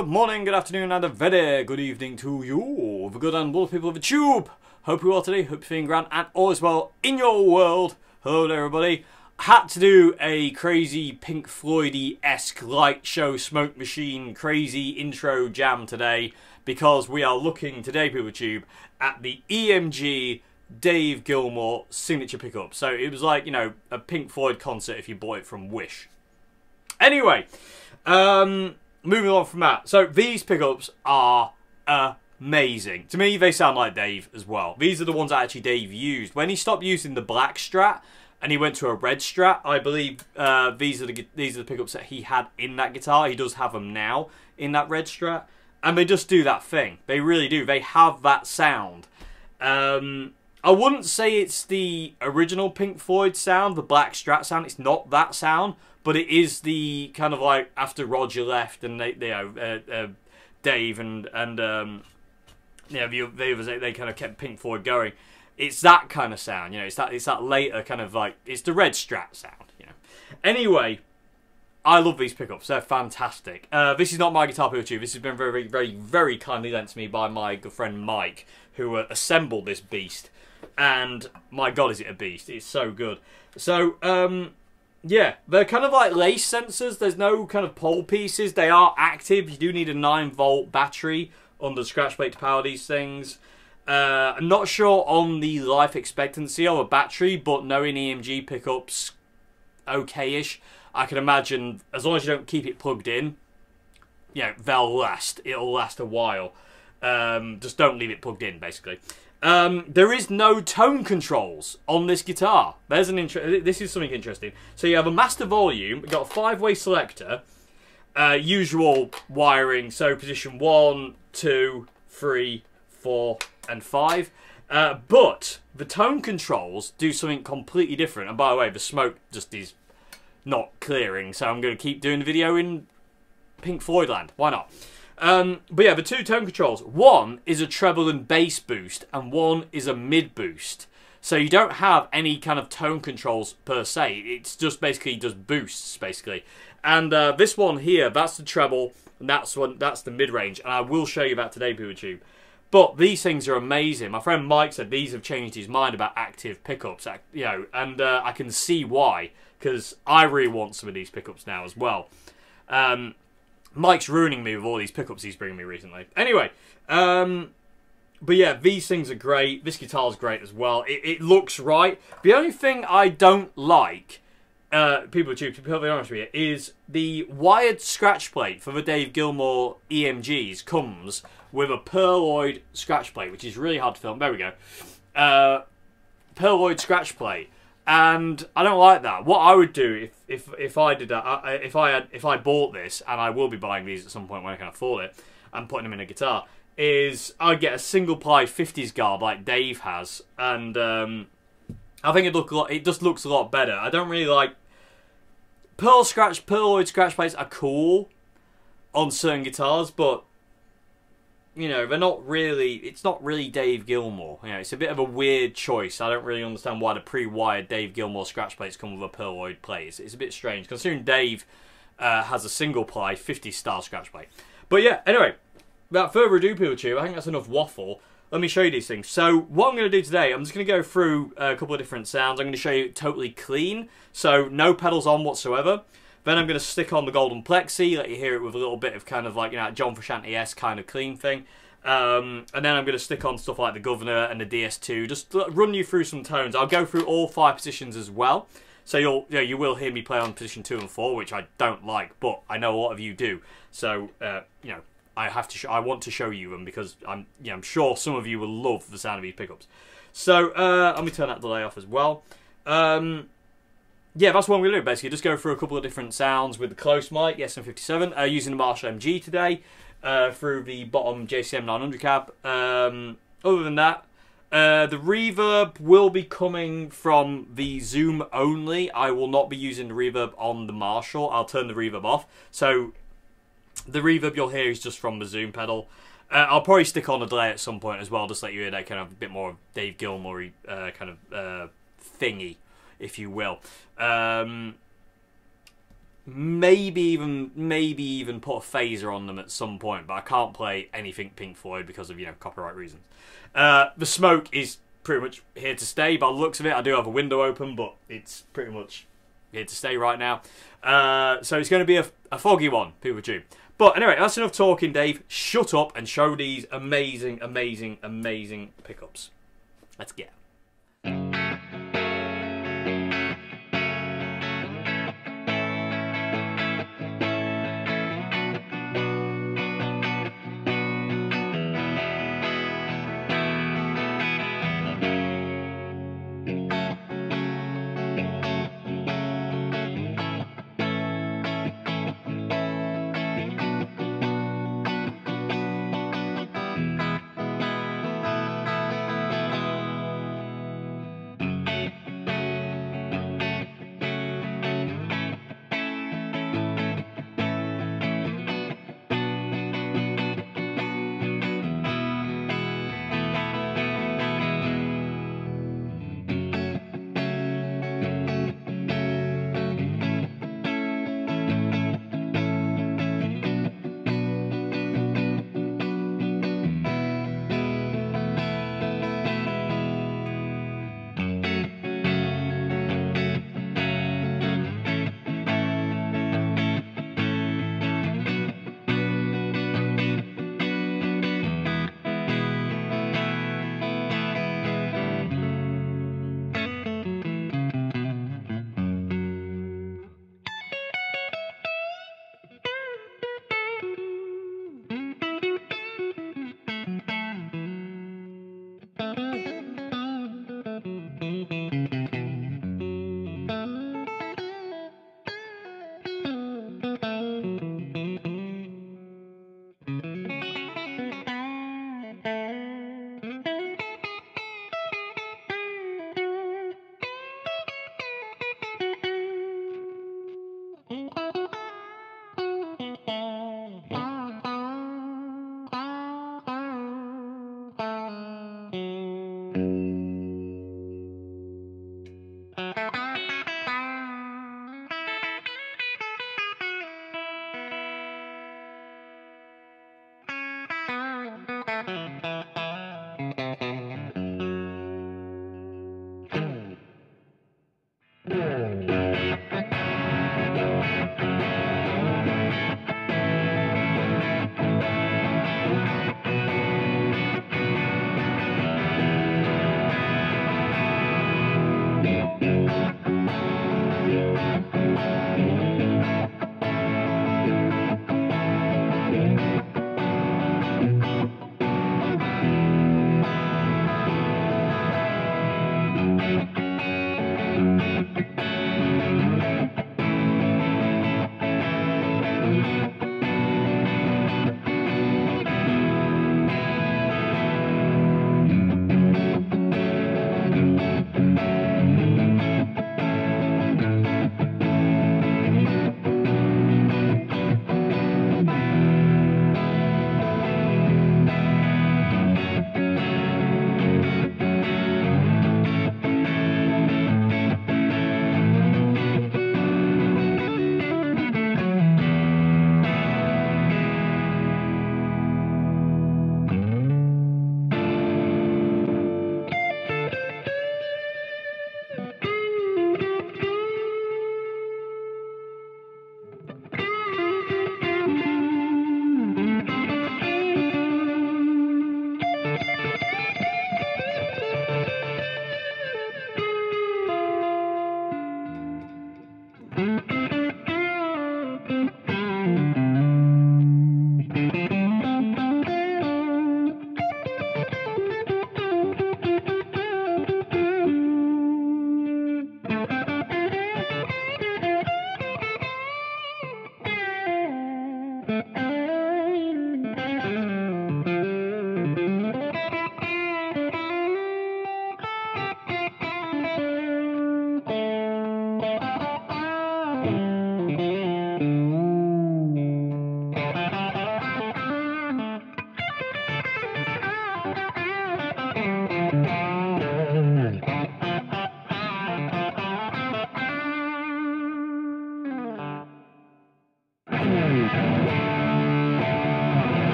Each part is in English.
good morning, good afternoon, and a very good evening to you, the good and wonderful people of the tube. Hope you're well today, hope you're feeling grand, and all is well in your world. Hello there, everybody. Had to do a crazy Pink Floyd-esque light show, smoke machine, crazy intro jam today, because we are looking today, people of the tube, at the EMG Dave Gilmour signature pickup. So it was like, you know, a Pink Floyd concert if you bought it from Wish. Anyway, moving on from that. So these pickups are amazing. To me, they sound like Dave as well. These are the ones that actually Dave used. When he stopped using the black Strat and he went to a red Strat, I believe these are the pickups that he had in that guitar. He does have them now in that red Strat. And they just do that thing. They really do. They have that sound. I wouldn't say it's the original Pink Floyd sound, the black Strat sound. It's not that sound. But it is the kind of like after Roger left and Dave and they kind of kept Pink Floyd going. It's that kind of sound, you know. It's that later kind of like it's the red Strat sound, you know. Anyway, I love these pickups. They're fantastic. This is not my guitar pick tube. This has been very, very, very kindly lent to me by my good friend Mike, who assembled this beast. And my God, is it a beast? It's so good. So yeah, they're kind of like lace sensors. There's no kind of pole pieces. They are active. You do need a 9-volt battery under the scratch plate to power these things. I'm not sure on the life expectancy of a battery, but knowing EMG pickups, okay-ish. I can imagine, as long as you don't keep it plugged in, you know, they'll last. It'll last a while. Just don't leave it plugged in, basically. There is no tone controls on this guitar. This is something interesting. So you have a master volume, you've got a 5-way selector, usual wiring, so position 1, 2, 3, 4, and 5. But the tone controls do something completely different. And by the way, the smoke just is not clearing, so I'm going to keep doing the video in Pink Floyd land. Why not? But yeah, the two tone controls. One is a treble and bass boost, and one is a mid boost. So you don't have any kind of tone controls per se. It's just basically just boosts, basically. And this one here, that's the treble, and that's the mid range. And I will show you that today, PeopleTube. But these things are amazing. My friend Mike said these have changed his mind about active pickups, you know, and I can see why, because I really want some of these pickups now as well. Mike's ruining me with all these pickups he's bringing me recently. Anyway, but yeah, these things are great. This guitar's great as well. It looks right. The only thing I don't like, people to be perfectly honest with you, is the wired scratch plate for the Dave Gilmour EMGs comes with a pearloid scratch plate, which is really hard to film. There we go. Pearloid scratch plate. And I don't like that. What I would do if I did that, if I bought this, and I will be buying these at some point when I can afford it, and putting them in a guitar, is I'd get a single ply 50s guard like Dave has, and I think it just looks a lot better. I don't really like pearloid scratch plates are cool on certain guitars, but you know, they're not really, it's not really Dave Gilmour. You know, it's a bit of a weird choice. I don't really understand why the pre-wired Dave Gilmour scratch plates come with a pearloid plate. It's a bit strange, considering Dave has a single-ply 50-star scratch plate. But yeah, anyway, without further ado, PeopleTube, I think that's enough waffle. Let me show you these things. So, what I'm going to do today, I'm just going to go through a couple of different sounds. I'm going to show you totally clean, so no pedals on whatsoever. Then I'm going to stick on the golden plexi, let you hear it with a little bit of kind of like, you know, John Frusciante-esque kind of clean thing. And then I'm going to stick on stuff like the Governor and the DS2, just run you through some tones. I'll go through all 5 positions as well. So you will hear me play on position 2 and 4, which I don't like, but I know a lot of you do. So, you know, I want to show you them because I'm sure some of you will love the sound of these pickups. So, let me turn that delay off as well. Yeah, that's what I'm going to do, basically. Just go through a couple of different sounds with the close mic, the SM57, using the Marshall MG today, through the bottom JCM 900 cab. Other than that, the reverb will be coming from the Zoom only. I will not be using the reverb on the Marshall. I'll turn the reverb off. So, the reverb you'll hear is just from the Zoom pedal. I'll probably stick on a delay at some point as well, just let you hear that kind of a bit more Dave Gilmour-y kind of thingy, if you will. maybe even put a phaser on them at some point, but I can't play anything Pink Floyd because of, you know, copyright reasons. The smoke is pretty much here to stay by the looks of it. I do have a window open, but it's pretty much here to stay right now. So it's going to be a foggy one, people too. But anyway, that's enough talking, Dave. Shut up and show these amazing, amazing, amazing pickups. Let's get.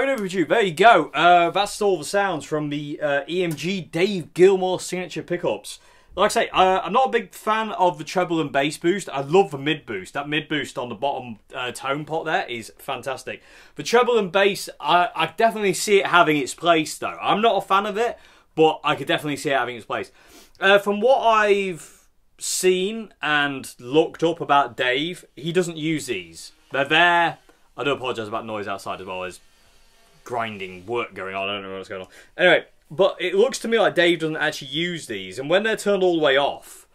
enough with you. There you go. That's all the sounds from the EMG Dave Gilmour signature pickups. Like I say, I'm not a big fan of the treble and bass boost. I love the mid boost. That mid boost on the bottom tone pot there is fantastic. The treble and bass, I definitely see it having its place though. I'm not a fan of it, but I could definitely see it having its place. From what I've seen and looked up about Dave, he doesn't use these. They're there. I do apologise about noise outside as well. There's grinding work going on. I don't know what's going on. Anyway, but it looks to me like Dave doesn't actually use these. And when they're turned all the way off,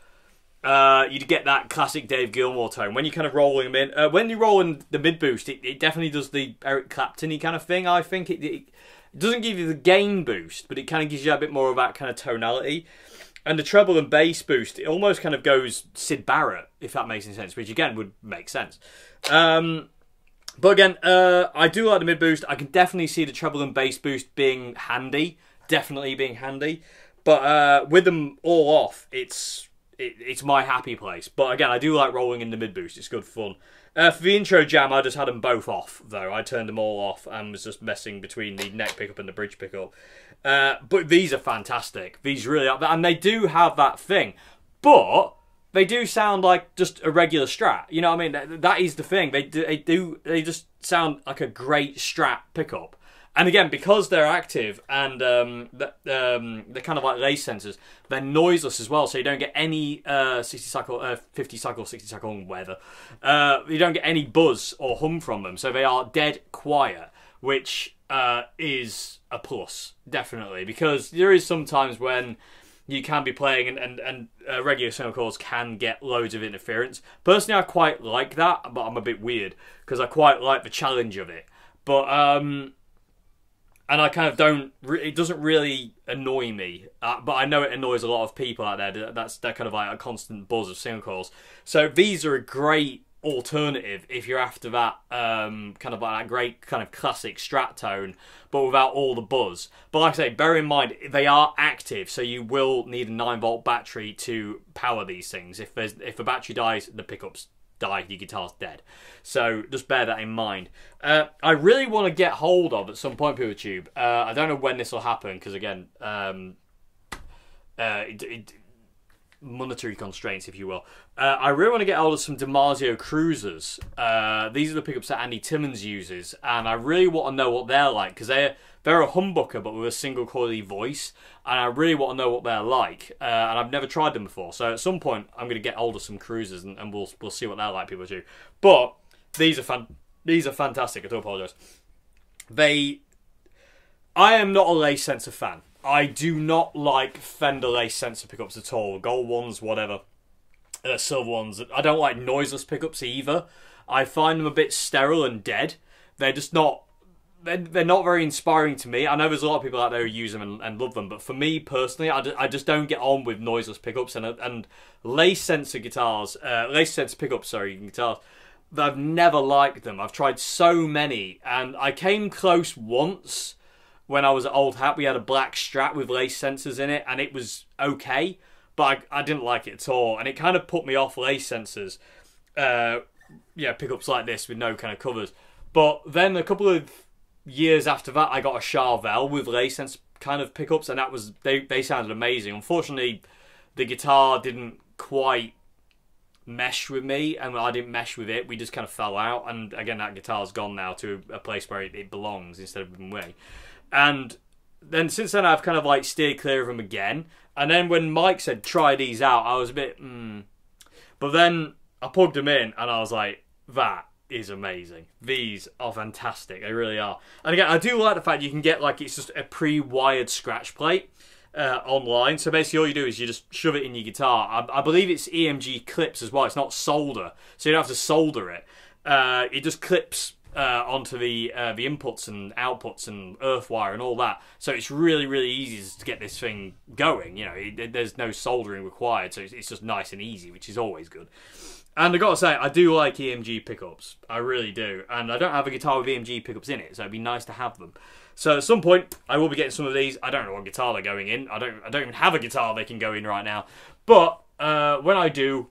you get that classic Dave Gilmour tone. When you kind of roll them in, when you roll in the mid boost, it definitely does the Eric Clapton-y kind of thing. I think it doesn't give you the gain boost, but it kind of gives you a bit more of that kind of tonality. And the treble and bass boost, it almost kind of goes Syd Barrett, if that makes any sense, which again would make sense. But again, I do like the mid boost. I can definitely see the treble and bass boost being handy, definitely being handy. But with them all off, it's my happy place. But again, I do like rolling in the mid boost. It's good fun. For the intro jam, I just had them both off, though. I turned them all off and was just messing between the neck pickup and the bridge pickup. But these are fantastic. These really are. And they do have that thing. But they do sound like just a regular Strat. You know what I mean? That is the thing. They just sound like a great Strat pickup. And again, because they're active and they're kind of like lace sensors, they're noiseless as well, so you don't get any 50 cycle, 60 cycle weather. You don't get any buzz or hum from them, so they are dead quiet, which is a plus, definitely, because there is sometimes when you can be playing and regular single coils can get loads of interference. Personally, I quite like that, but I'm a bit weird, because I quite like the challenge of it. But and I kind of don't, it doesn't really annoy me, but I know it annoys a lot of people out there. That's kind of like a constant buzz of single coils. So these are a great alternative if you're after that kind of like that great kind of classic Strat tone, but without all the buzz. But like I say, bear in mind, they are active, so you will need a 9-volt battery to power these things. If the battery dies, the pickups die, your guitar's dead. So just bear that in mind. I really want to get hold of at some point, PeterTube. I don't know when this will happen because again, monetary constraints, if you will. I really want to get hold of some DiMarzio Cruisers. These are the pickups that Andy Timmons uses, and I really want to know what they're like because they're a humbucker but with a single coily voice, and I really want to know what they're like. And I've never tried them before, so at some point I'm going to get hold of some Cruisers and we'll see what they're like, PeterTube. But these are fantastic. I do apologise. I am not a lace sensor fan. I do not like Fender lace sensor pickups at all. Gold ones, whatever. Silver ones. I don't like noiseless pickups either. I find them a bit sterile and dead. They're just not... They're not very inspiring to me. I know there's a lot of people out there who use them and love them, but for me personally, I just don't get on with noiseless pickups and lace sensor guitars, lace sensor pickups, sorry, guitars. I've never liked them. I've tried so many, and I came close once when I was at Old Hat. We had a black Strat with lace sensors in it, and it was okay, but I didn't like it at all, and it kind of put me off lace sensors. Yeah, pickups like this with no kind of covers. But then a couple of years after that, I got a Charvel with lace sensor kind of pickups, and that was they sounded amazing. Unfortunately, the guitar didn't quite mesh with me, and I didn't mesh with it. We just kind of fell out, and again, that guitar's gone now to a place where it belongs instead of being away. And then since then, I've kind of like steered clear of them again. And then when Mike said try these out, I was a bit but then I plugged them in, and I was like, that is amazing. These are fantastic. They really are. And again, I do like the fact you can get like it's just a pre-wired scratch plate online. So basically all you do is you just shove it in your guitar. I believe it's EMG clips as well. It's not solder, so you don't have to solder it. It just clips onto the inputs and outputs and earth wire and all that. So it's really, really easy to get this thing going. You know, there's no soldering required, so it's just nice and easy, which is always good. And I gotta say, I do like EMG pickups. I really do. And I don't have a guitar with EMG pickups in it, so it'd be nice to have them. So at some point, I will be getting some of these. I don't know what guitar they're going in. I don't even have a guitar they can go in right now. But when I do,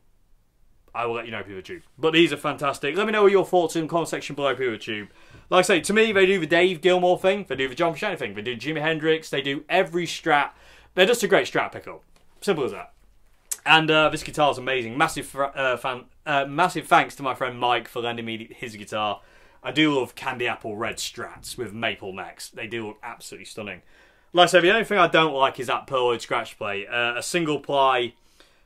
I will let you know, PeopleTube. But these are fantastic. Let me know what your thoughts in the comment section below, PeopleTube. Like I say, to me, they do the Dave Gilmour thing, they do the John Frusciante thing, they do Jimi Hendrix, they do every Strat. They're just a great Strat pickup. Simple as that. And this guitar is amazing. Massive thanks to my friend Mike for lending me his guitar. I do love candy apple red Strats with maple necks. They do look absolutely stunning. Like I said, the only thing I don't like is that pearloid scratch plate. A single ply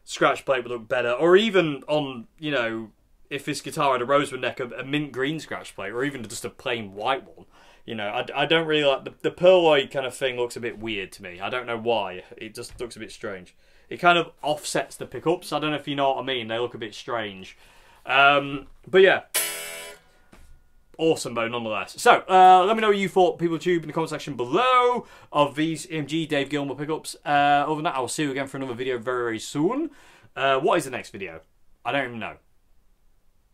scratch plate would look better. Or even on, you know, if this guitar had a rosewood neck, a mint green scratch plate. Or even just a plain white one. You know, I don't really like... The pearloid kind of thing looks a bit weird to me. I don't know why. It just looks a bit strange. It kind of offsets the pickups. I don't know if you know what I mean. They look a bit strange. But yeah. Awesome though, nonetheless. So, let me know what you thought, PeopleTube, in the comment section below of these EMG Dave Gilmour pickups. Other than that, I will see you again for another video very, very soon. What is the next video? I don't even know.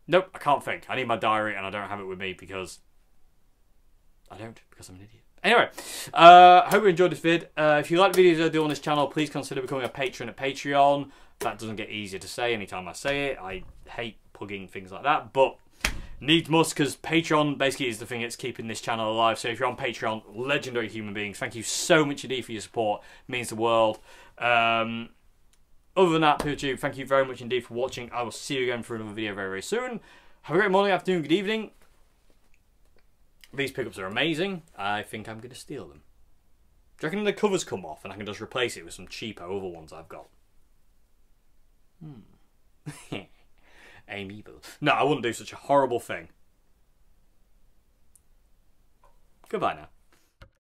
Nope, I can't think. I need my diary and I don't have it with me because... I'm an idiot. Anyway, hope you enjoyed this vid. If you like the videos I do on this channel, please consider becoming a patron at Patreon. That doesn't get easier to say anytime I say it. I hate plugging things like that, but needs must, because Patreon basically is the thing that's keeping this channel alive. So if you're on Patreon, legendary human beings, thank you so much indeed for your support. It means the world. Other than that, PeopleTube, thank you very much indeed for watching. I will see you again for another video very, very soon. Have a great morning, afternoon, good evening. These pickups are amazing. I think I'm going to steal them. Do you reckon the covers come off and I can just replace it with some cheapo other ones I've got? Amiable. No, I wouldn't do such a horrible thing. Goodbye now.